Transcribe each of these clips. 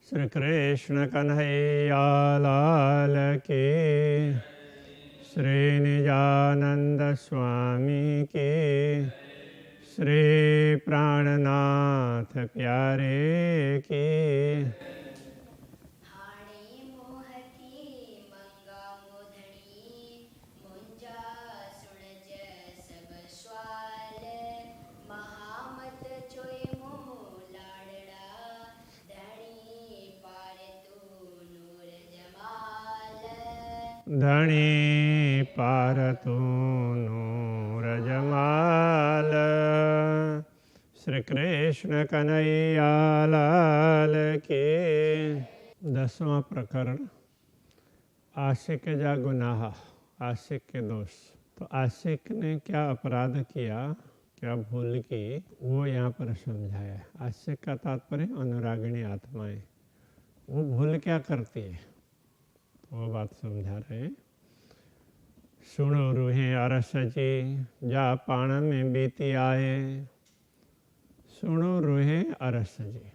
श्री कृष्ण कन्हैया लाल की, श्री निजानंद स्वामी की, श्री प्राणनाथ प्यारे की। धनी पार तू नूर जमाल। श्री कृष्ण कन्हैया लाल के। 10वां प्रकरण, आशिक जा गुनाह, आशिक के दोष। तो आशिक ने क्या अपराध किया, क्या भूल की, वो यहाँ पर समझाया। आशिक का तात्पर्य अनुरागिणी आत्माएं। वो भूल क्या करती है, वो बात समझा रहे हैं। सुनो रूहें अरस जी, जा पाण में बीती आए। सुनो रूहें अरस जी।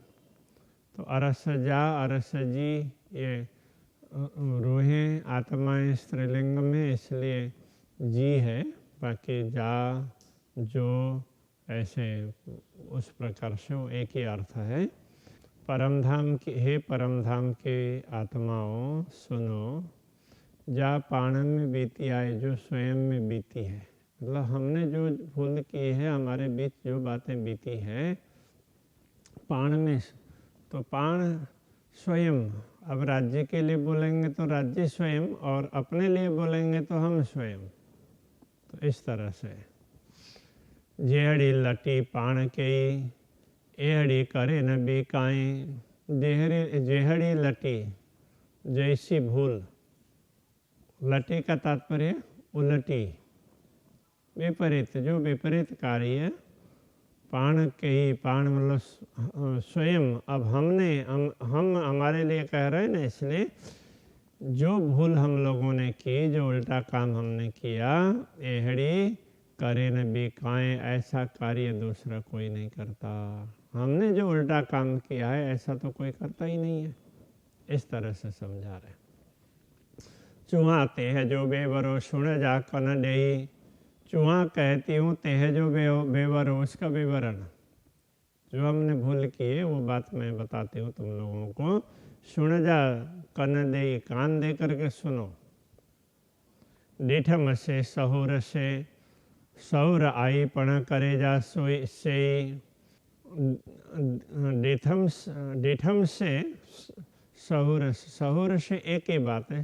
तो अरस जा, अरस जी, ये रूहें आत्माएं स्त्रीलिंग में, इसलिए जी है। बाकी जा, जो, ऐसे उस प्रकार से वो एक ही अर्थ है। परमधाम की, हे परमधाम के आत्माओं सुनो, जा पाण में बीती आए, जो स्वयं में बीती है। मतलब हमने जो भूल की है, हमारे बीच जो बातें बीती है पाण में, तो पाण स्वयं। अब राज्य के लिए बोलेंगे तो राज्य स्वयं, और अपने लिए बोलेंगे तो हम स्वयं। तो इस तरह से जेहड़ी लटी पाण के, एहड़ी करे न बेकाएं। जेहड़ी लटी, जैसी भूल। लटी का तात्पर्य उलटी, विपरीत, जो विपरीत कार्य। पाण के ही, पाण मतलब स्वयं। अब हम हमारे लिए कह रहे हैं ना, इसलिए जो भूल हम लोगों ने की, जो उल्टा काम हमने किया, एहड़ी करे न बिकाएं, ऐसा कार्य दूसरा कोई नहीं करता। हमने जो उल्टा काम किया है, ऐसा तो कोई करता ही नहीं है। इस तरह से समझा रहे। चुहाते है जो बेवरो सुन जा कन डेई। चुहा कहती हूँ तेह जो बेवरो, उसका विवरण। जो हमने भूल की है वो बात मैं बताती हूँ तुम लोगों को। सुन जा कन दे, कान दे करके सुनो। डीठम से सहुर से, सहुर आई पण करे जा सोई से। डीठम से सहुर, सहुर से एक ही बात है।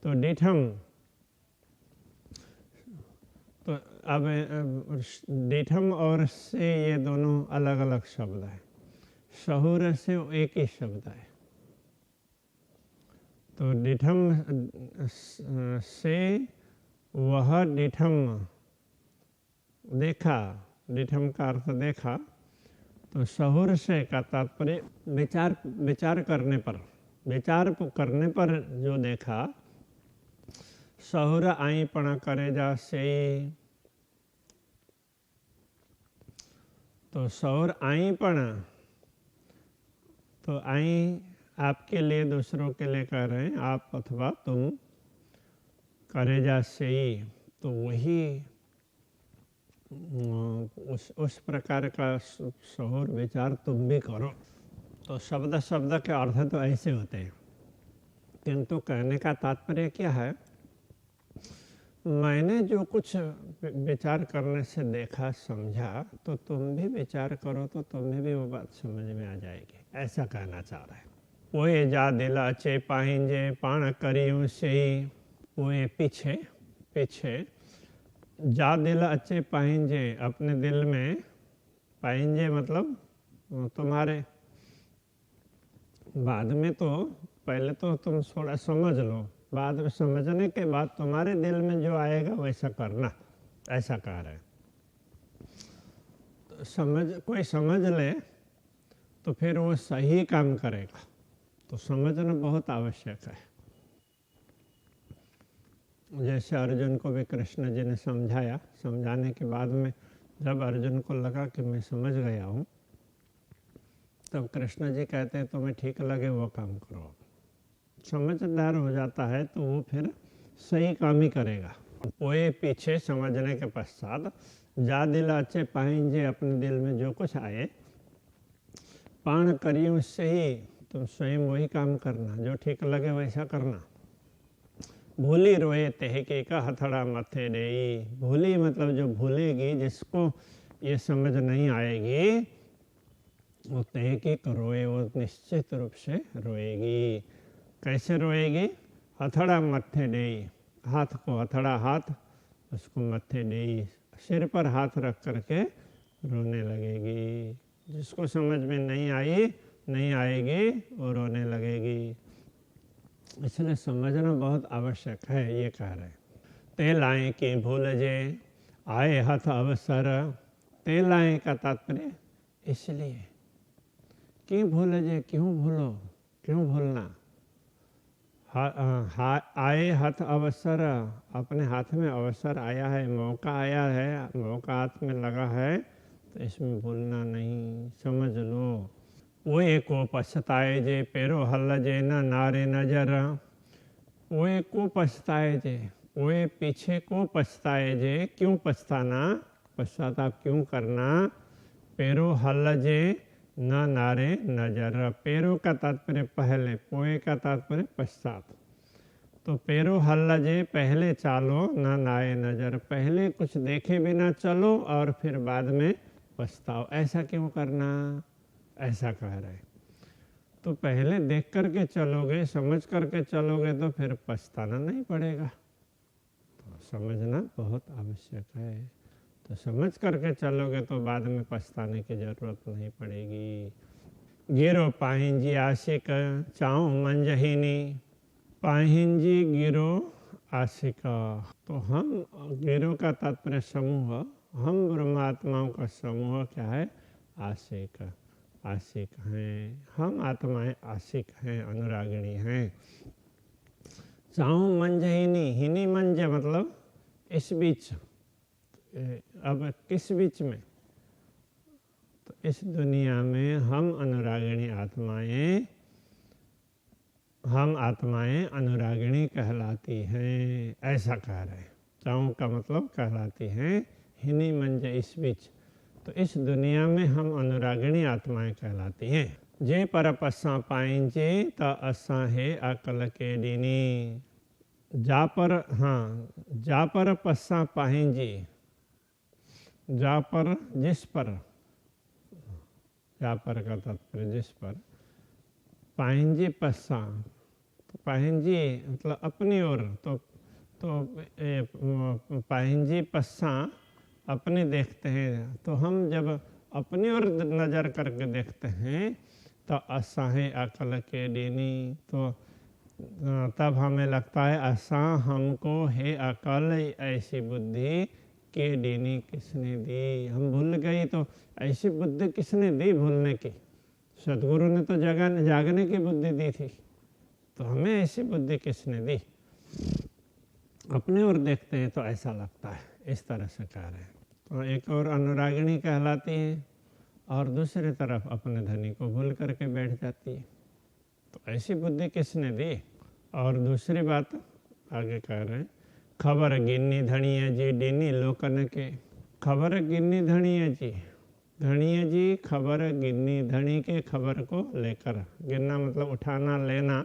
तो डीठम, तो अब डीठम और से ये दोनों अलग अलग शब्द है। सहुर से एक ही शब्द है। तो डीठम से वह डीठम देखा, डीठम का अर्थ देखा। तो सहुर से का तात्पर्य विचार करने पर, विचार करने पर जो देखा। सहुर आई पण करे जा से, तो सहुर आई पण, तो आई आपके लिए, दूसरों के लिए कह रहे हैं, आप अथवा तुम। करे जा से, तो वही उस प्रकार का सहुर विचार तुम भी करो। तो शब्द शब्द के अर्थ तो ऐसे होते हैं, किंतु कहने का तात्पर्य क्या है, मैंने जो कुछ विचार करने से देखा समझा, तो तुम भी विचार करो, तो तुम्हें भी वो बात समझ में आ जाएगी। ऐसा कहना चाह रहा है। ओए जा दिला चे पाहिंजे पाण करियूं से, ओए पीछे, पीछे। जा दिल अच्छे पाहिंजे, अपने दिल में। पाहिंजे मतलब तुम्हारे। बाद में तो, पहले तो तुम थोड़ा समझ लो, बाद में समझने के बाद तुम्हारे दिल में जो आएगा वैसा करना। ऐसा कह रहे हैं। तो कोई समझ ले तो फिर वो सही काम करेगा। तो समझना बहुत आवश्यक है। जैसे अर्जुन को भी कृष्ण जी ने समझाया, समझाने के बाद में जब अर्जुन को लगा कि मैं समझ गया हूँ, तब कृष्ण जी कहते हैं तुम्हें ठीक लगे वो काम करो। समझदार हो जाता है तो वो फिर सही काम ही करेगा। पोए पीछे समझने के पश्चात जा दिल अच्छे पाएंगे, अपने दिल में जो कुछ आए पाण करिए उससे ही तुम स्वयं वही काम करना, जो ठीक लगे वैसा करना। भूली रोए तेहके का हथड़ा मथे डेई। भूली मतलब जो भूलेगी, जिसको ये समझ नहीं आएगी वो तेहके को रोए, वो निश्चित रूप से रोएगी। कैसे रोएगी? हथड़ा मथे डेई, हाथ को हथड़ा, हाथ उसको मथे डेई, सिर पर हाथ रख करके रोने लगेगी। जिसको समझ में नहीं आएगी वो रोने लगेगी। इसलिए समझना बहुत आवश्यक है, ये कह रहे। तेल आए कि भूल जे आए हाथ अवसर। तेल आए का तात्पर्य इसलिए कि भूल जे, क्यों भूलो, क्यों भूलना। आए हाथ अवसर, अपने हाथ में अवसर आया है, मौका आया है, मौका हाथ में लगा है तो इसमें भूलना नहीं, समझ लो। वो को पछताए जे पेरो हल जे न नारे नजर। वो को पछताए जे, वो पीछे को पछताए जे, क्यों पछताना, पश्चाताप क्यों करना। पेरो हल जे न नारे नजर। पेरो का तात्पर्य पहले, पोए का तात्पर्य पश्चात। तो पेरो हल्ला जे पहले चालो, न नाए नजर, पहले कुछ देखे बिना चलो और फिर बाद में पछताओ। ऐसा क्यों करना, ऐसा कह रहे। तो पहले देख करके चलोगे, समझ करके चलोगे तो फिर पछताना नहीं पड़ेगा। तो समझना बहुत आवश्यक है। तो समझ करके चलोगे तो बाद में पछताने की जरूरत नहीं पड़ेगी। गिरो पाहिंजी आशिक चाओ मंजहिनी। पाहिंजी गिरो आशिका, तो हम गिरो का तात्पर्य समूह, हम ब्रह्मात्माओं का समूह क्या है, आशिक, आशिक हैं हम, आत्माएं आशिक हैं, अनुरागिणी हैं। चाहूँ मंजहिनी, हिनी मंज मतलब इस बीच, अब किस बीच में, तो इस दुनिया में हम अनुरागिणी आत्माएं, हम आत्माएं अनुरागिणी कहलाती हैं, ऐसा कह रहे हैं। चाहूँ का मतलब कहलाती हैं, हिनी मंज इस बीच, तो इस दुनिया में हम अनुरागिणी आत्माएं कहलाती हैं। जे पर पस्सा पाएंजे त असा है अकल के डीनी। जा पर, हाँ, जा पर पस्सा पाएंजे, जा पर जिस पर, जा पर का तात्पर्य जिस पर, पाएंजे पस्सा, तो पाएंजे मतलब अपनी ओर, तो पाएंजे पस्सा अपने देखते हैं। तो हम जब अपनी ओर नज़र करके देखते हैं तो असाहे अकल के डीनी, तो तब हमें लगता है असा हमको है अकल, ऐसी बुद्धि के डीनी किसने दी, हम भूल गई तो ऐसी बुद्धि किसने दी भूलने की। सदगुरु ने तो जागने की बुद्धि दी थी, तो हमें ऐसी बुद्धि किसने दी। अपने ओर देखते हैं तो ऐसा लगता है, इस तरह से कह रहे हैं। तो एक और अनुरागिणी कहलाती है और दूसरी तरफ अपने धनी को भूल करके बैठ जाती है। तो ऐसी बुद्धि किसने दी। और दूसरी बात आगे कह रहे हैं, खबर गिन्नी धनिया जी डीनी लोकन के। खबर गिन्नी धनिया जी, धनिया जी खबर गिन्नी, धनी के खबर को लेकर, गिनना मतलब उठाना लेना।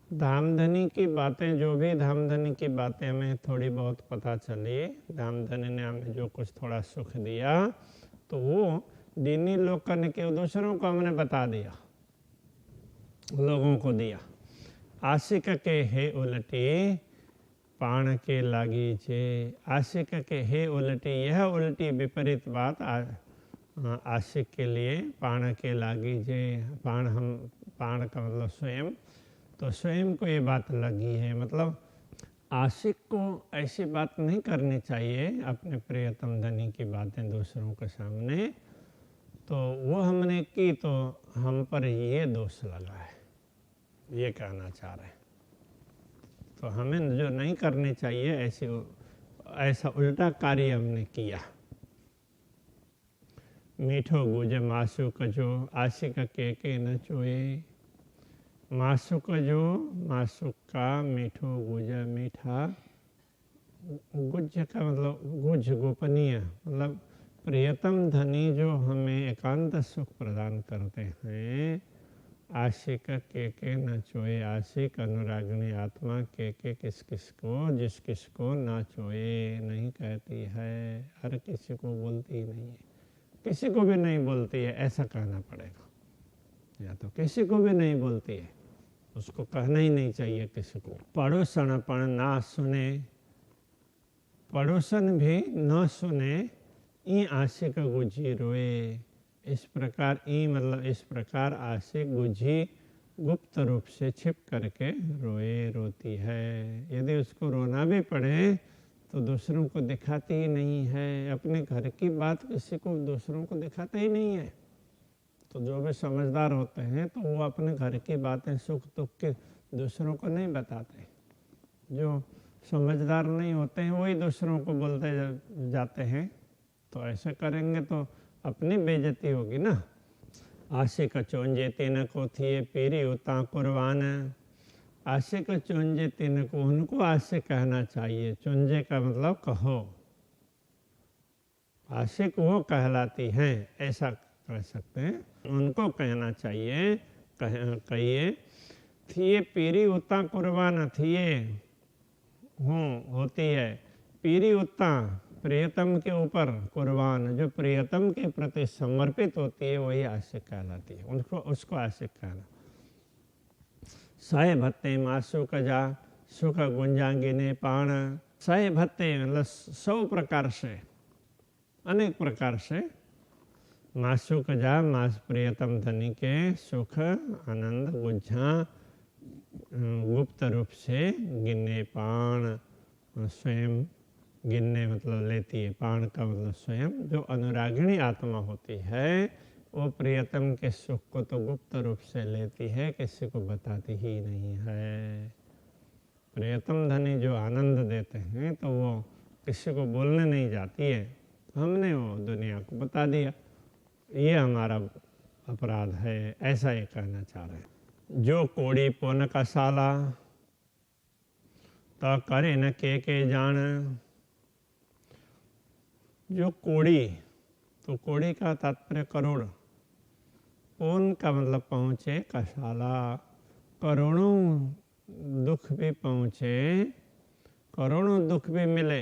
धामधनी की बातें, जो भी धामधनी की बातें हमें थोड़ी बहुत पता चली, धामधनी ने हमें जो कुछ थोड़ा सुख दिया तो वो दीनी लोकन के, दूसरों को हमने बता दिया, लोगों को दिया। आशिक के हे उलटी पाण के लागी छे। आशिक के हे उलटी, यह उल्टी विपरीत बात आशिक के लिए पाण के लागी छे। पाण, हम पाण का मतलब स्वयं, तो स्वयं को ये बात लगी है, मतलब आशिक को ऐसी बात नहीं करनी चाहिए अपने प्रियतम धनी की बातें दूसरों के सामने। तो वो हमने की तो हम पर ये दोष लगा है, ये कहना चाह रहे हैं। तो हमें जो नहीं करनी चाहिए ऐसा उल्टा कार्य हमने किया। मीठो गुज मासुक जो आशिक के न चोए। मासुक जो, मासुक का, मीठो गुज मीठा, गुज का मतलब गुज गोपनीय, मतलब प्रियतम धनी जो हमें एकांत सुख प्रदान करते हैं। आशिक के न चोए, आशिक अनुरागिणी आत्मा के किस किस को, जिस किस को ना चोए नहीं कहती है, हर किसी को बोलती नहीं है, किसी को भी नहीं बोलती है ऐसा कहना पड़ेगा, या तो किसी को भी नहीं बोलती है, उसको कहना ही नहीं चाहिए किसी को। पड़ोसनपण ना सुने, पड़ोसन भी न सुने, ई आशिक गुझी रोए। इस प्रकार ई मतलब इस प्रकार आशिक गुझी गुप्त रूप से छिप करके रोए रोती है। यदि उसको रोना भी पड़े तो दूसरों को दिखाती ही नहीं है, अपने घर की बात किसी को दूसरों को दिखाते ही नहीं है। तो जो भी समझदार होते हैं तो वो अपने घर की बातें सुख दुख के दूसरों को नहीं बताते। जो समझदार नहीं होते हैं वही दूसरों को बोलते जाते हैं, तो ऐसा करेंगे तो अपनी बेइज्जती होगी ना। आशिक चोंजे तीन को थिए पीरी उता कुर्बान। आशिक चुंजे तीन को, उनको आशिक कहना चाहिए। चुंजे का मतलब कहो, आशिक वो कहलाती हैं, ऐसा कह सकते हैं, उनको कहना चाहिए। कहिए थिए पीरी उता कुर्बान, थिए होती है, पीरी उता प्रियतम के ऊपर, कुर्बान जो प्रियतम के प्रति समर्पित होती है वही आशिक कहलाती है, उसको आशिक कहना। सह भत्ते मासुक जा सुख गुंजांगिने पाण। सह भत्ते मतलब 100 प्रकार से, अनेक प्रकार से, मासुक जा मास प्रियतम धनी के सुख आनंद गुंजा गुप्त रूप से गिने पाण, स्वयं गिनने मतलब लेती है, पाण का मतलब स्वयं। जो अनुरागिणी आत्मा होती है वो प्रियतम के सुख को तो गुप्त रूप से लेती है, किसी को बताती ही नहीं है। प्रियतम धनी जो आनंद देते हैं तो वो किसी को बोलने नहीं जाती है, हमने वो दुनिया को बता दिया, ये हमारा अपराध है, ऐसा ये कहना चाह रहे हैं। जो कोड़ी पुन का साला तो करे न के जान। जो कोड़ी, तो कोड़ी का तात्पर्य करोड़, पुन का मतलब पहुँचे, कसाला करोड़ों दुख भी पहुँचे, करोड़ों दुख भी मिले,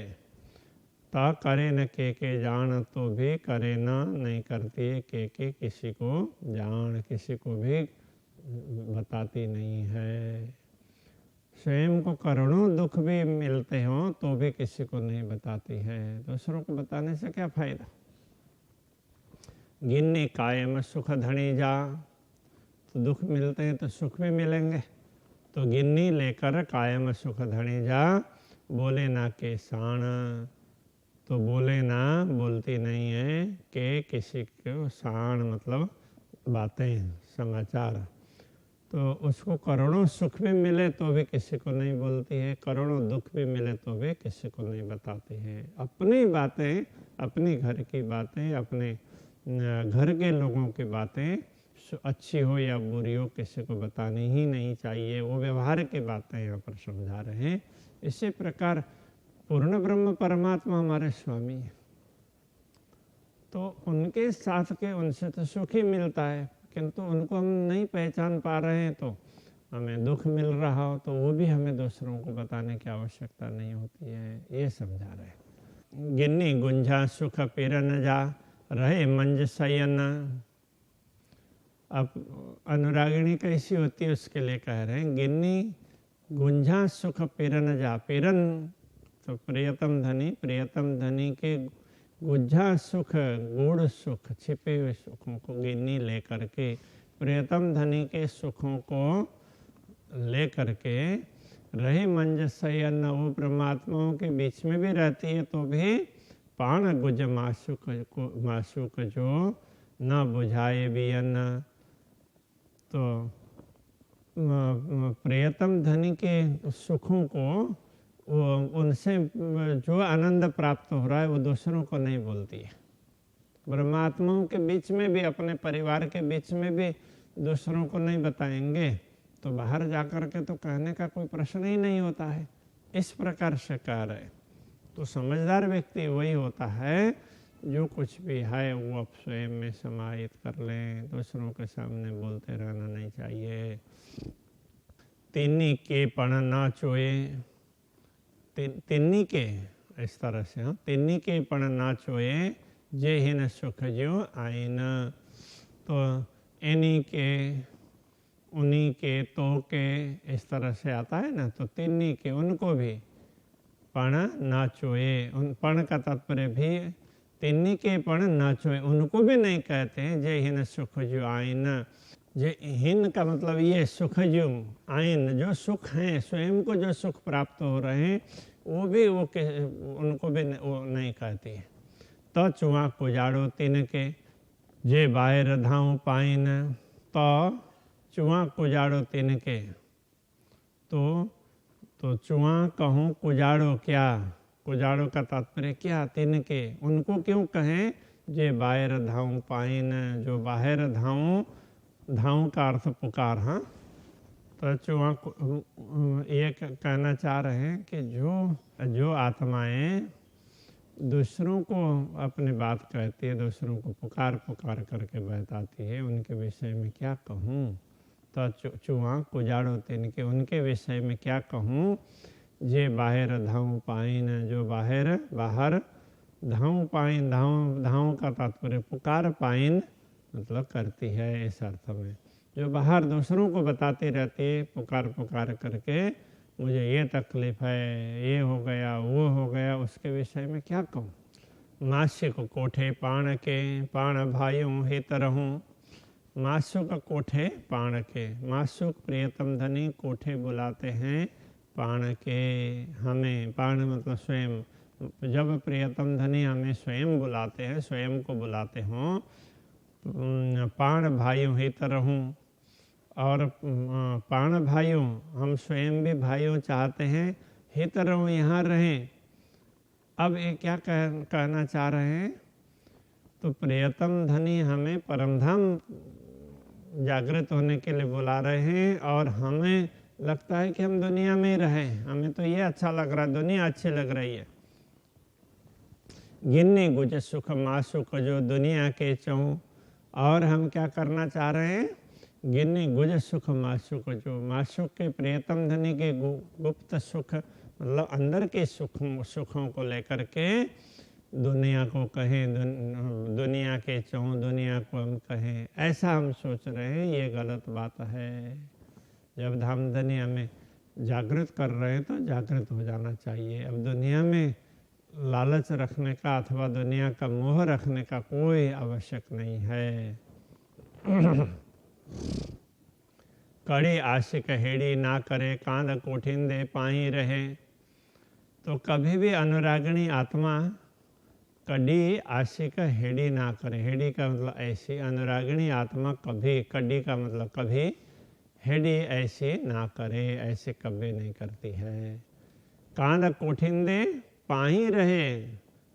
ता करे न के जान, तो भी करे ना नहीं करती है के किसी को जान, किसी को भी बताती नहीं है। स्वयं को करोड़ों दुख भी मिलते हों तो भी किसी को नहीं बताती है, दूसरों को बताने से क्या फायदा। गिन्नी कायम सुख धनी जा, तो दुख मिलते हैं तो सुख भी मिलेंगे, तो गिन्नी लेकर कायम सुख धनी जा, बोले ना के साण, तो बोले ना बोलती नहीं है के किसी को साण मतलब बातें समाचार। तो उसको करोड़ों सुख भी मिले तो भी किसी को नहीं बोलती है, करोड़ों दुख भी मिले तो भी किसी को नहीं बताती है। अपनी बातें, अपनी घर की बातें, अपने घर के लोगों की बातें, अच्छी हो या बुरी हो, किसी को बतानी ही नहीं चाहिए। वो व्यवहार की बातें यहाँ पर समझा रहे हैं। इसी प्रकार पूर्ण ब्रह्म परमात्मा हमारे स्वामी हैं, तो उनके साथ के उनसे तो सुख ही मिलता है, किंतु उनको हम नहीं पहचान पा रहे हैं तो हमें दुख मिल रहा हो, तो वो भी हमें दूसरों को बताने की आवश्यकता नहीं होती है, ये समझा रहे हैं। गिन्नी गुंजा सुख पीर न जा, रहे मंज सयन। अब अनुरागिणी कैसी होती है उसके लिए कह रहे हैं, गिन्नी गुंजा सुख पीर न जा। पीरन तो प्रियतम धनी, प्रियतम धनी के गुज्जा सुख, गूढ़ सुख, छिपे हुए सुखों को गिन्नी लेकर के, प्रियतम धनी के सुखों को लेकर के रहे मंज सयन, वो परमात्माओं के बीच में भी रहती है तो भी पाण गुज मासुक जो न बुझाए बियन। तो प्रियतम धनी के सुखों को वो उनसे जो आनंद प्राप्त हो रहा है वो दूसरों को नहीं बोलती है, ब्रह्मात्माओं के बीच में भी, अपने परिवार के बीच में भी दूसरों को नहीं बताएंगे तो बाहर जाकर के तो कहने का कोई प्रश्न ही नहीं होता है। इस प्रकार से कह रहे। तो समझदार व्यक्ति वही होता है जो कुछ भी है वो आप स्वयं में समाहित कर लें, दूसरों के सामने बोलते रहना नहीं चाहिए। तिन्नी के पण ना चोए, तिन्नी के इस तरह से, हाँ, तिन्नी के पण ना चोए जे हिन सुख जो आइन। तो इन्हीं के, उन्हीं के, तो के, इस तरह से आता है ना। तो तिन्नी के, उनको भी, पण ना चोए, उन पण का तात्पर्य भी तिन्नी के पण ना चोए, उनको भी नहीं कहते हैं जे हिन सुख जो आइन। जे हिन का मतलब ये सुख जो आइन, जो सुख हैं, स्वयं को जो सुख प्राप्त हो रहे हैं वो भी उनको भी वो नहीं कहती है। तो चुआ कुजाड़ो तिनके जे बाहर धाऊ पाइन। तो चुआ कुजाड़ो तिनके, तो चुआ कहूँ, कुजाड़ो क्या, कुजाड़ो का तात्पर्य क्या, तिनके, उनको क्यों कहें, जे बाहर धाऊ पाइन, जो बाहर धाऊ, धाऊ का अर्थ पुकार। हाँ, तो चुआ ये कहना चाह रहे हैं कि जो आत्माएं दूसरों को अपनी बात कहती है, दूसरों को पुकार पुकार करके बताती है, उनके विषय में क्या कहूँ। तो चुआ कुजाड़ो तिनके, उनके विषय में क्या कहूँ, जे बाहर धाऊ पाइन, जो बाहर धाऊ पाइन, धाऊ का तात्पर्य पुकार, पाइन मतलब करती है, इस अर्थ में जो बाहर दूसरों को बताती रहती है पुकार पुकार करके, मुझे ये तकलीफ है, ये हो गया, वो हो गया, उसके विषय में क्या कहूँ। मासिक कोठे पाण के, पाण भाइयों हित रहूं। मासुक कोठे पाण के, मासुक प्रियतम धनी, कोठे बुलाते हैं पाण के, हमें, पाण मतलब स्वयं। जब प्रियतम धनी हमें स्वयं बुलाते हैं, स्वयं को बुलाते हों, पाण भाइयों हित रहूं। और पाण भाइयों, हम स्वयं भी भाइयों चाहते हैं, हित रहूं, यहाँ रहें। अब ये क्या कहना चाह रहे हैं, तो प्रियतम धनी हमें परमधाम जागृत होने के लिए बुला रहे हैं, और हमें लगता है कि हम दुनिया में ही रहें, हमें तो ये अच्छा लग रहा है, दुनिया अच्छी लग रही है। गिन्नी गुज सुख मासुक, जो दुनिया के चौं, और हम क्या करना चाह रहे हैं, गिन्नी गुज सुख मासुक, जो मासुक के प्रियतम धनी के गुप्त सुख मतलब अंदर के सुखों को लेकर के दुनिया को कहें, दुनिया के चौं, दुनिया को हम कहें, ऐसा हम सोच रहे हैं, ये गलत बात है। जब धाम धनी हमें जागृत कर रहे हैं तो जागृत हो जाना चाहिए। अब दुनिया में लालच रखने का अथवा दुनिया का मोह रखने का कोई आवश्यक नहीं है। कड़ी आशिक हेड़ी ना करे, कांध कोठिंदे पाई रहे। तो कभी भी अनुरागिणी आत्मा कड़ी आशिक हेड़ी ना करे। हेड़ी का मतलब ऐसी, अनुरागिणी आत्मा कभी, कड़ी का मतलब कभी, हेड़ी ऐसी ना करे, ऐसे कभी नहीं करती है। कांध कोठिंदे पाही रहे,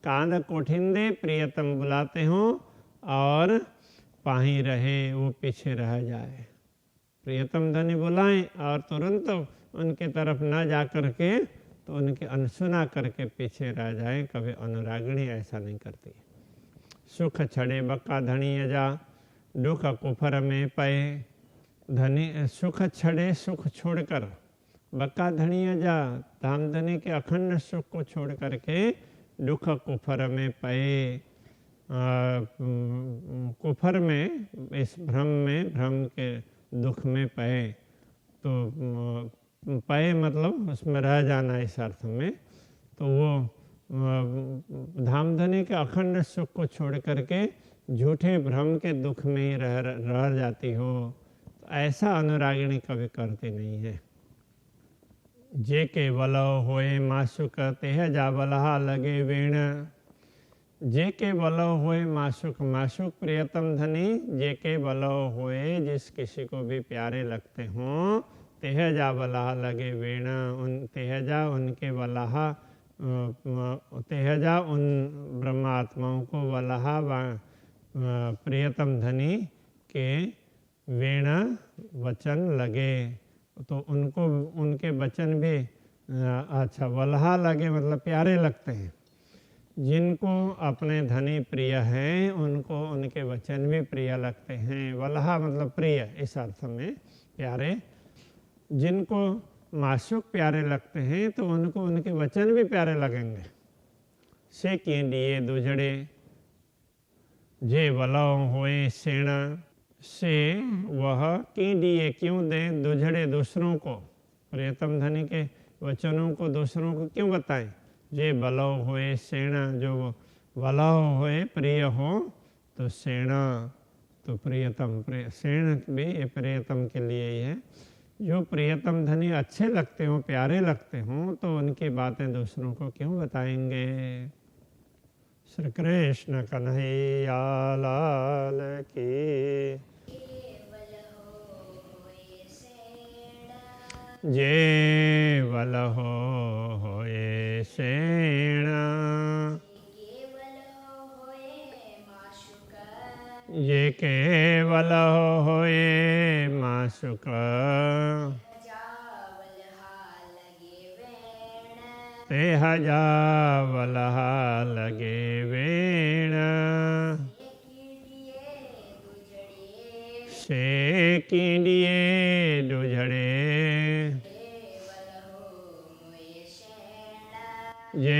कांध कोठिंदे प्रियतम बुलाते हों और पाही रहे, वो पीछे रह जाए। प्रियतम धनी बुलाएं और तुरंत उनके तरफ ना जा करके तो उनके अनसुना करके पीछे रह जाए, कभी अनुरागिणी ऐसा नहीं करती। सुख छड़े बक्का धनी जा, दुख कुफर में पए। धनी सुख छड़े, सुख छोड़कर, बक्का धनी जा, धाम धनी के अखंड सुख को छोड़ करके दुख कुफर में पए। कुफर में, इस भ्रम में, भ्रम के दुख में पए। तो पए मतलब उसमें रह जाना, इस अर्थ में। तो वो धामधनी के अखंड सुख को छोड़ करके झूठे भ्रम के दुख में ही रह जाती हो, तो ऐसा अनुरागिणी कभी करती नहीं है। जे के बलव होए मासुक, तेह जा बलहा लगे वेण। जे के बलव होए मासुक, मासुक प्रियतम धनी, जे के बलव होए, जिस किसी को भी प्यारे लगते हों, तेहजा बलहा लगे वेण, उन तेहजा उनके बलहा, तेहजा उन ब्रह्मात्माओं को बलहा प्रियतम धनी के वेण वचन लगे, तो उनको उनके वचन भी अच्छा वल्हा लगे, मतलब प्यारे लगते हैं। जिनको अपने धनी प्रिय हैं उनको उनके वचन भी प्रिय लगते हैं। वल्हा मतलब प्रिय, इस अर्थ में प्यारे। जिनको माशूक प्यारे लगते हैं तो उनको उनके वचन भी प्यारे लगेंगे। से कींडिए दुजड़े जे वलव होए सेना, से वह कींडिए क्यों दें दुजड़े दूसरों को, प्रियतम धनी के वचनों को दूसरों को क्यों बताएं। जे बलव होए सेना, जो वलव होए प्रिय हो, तो सेना तो प्रियतम, सेना भी ये प्रियतम के लिए ही है। जो प्रियतम धनी अच्छे लगते हों, प्यारे लगते हों, तो उनकी बातें दूसरों को क्यों बताएंगे। श्री कृष्ण कन्हैया लाल की। जे वल होए सेना, ये केवल होए माशुक, ते हजावल लगे वेण, से कींडिए दुजड़े जे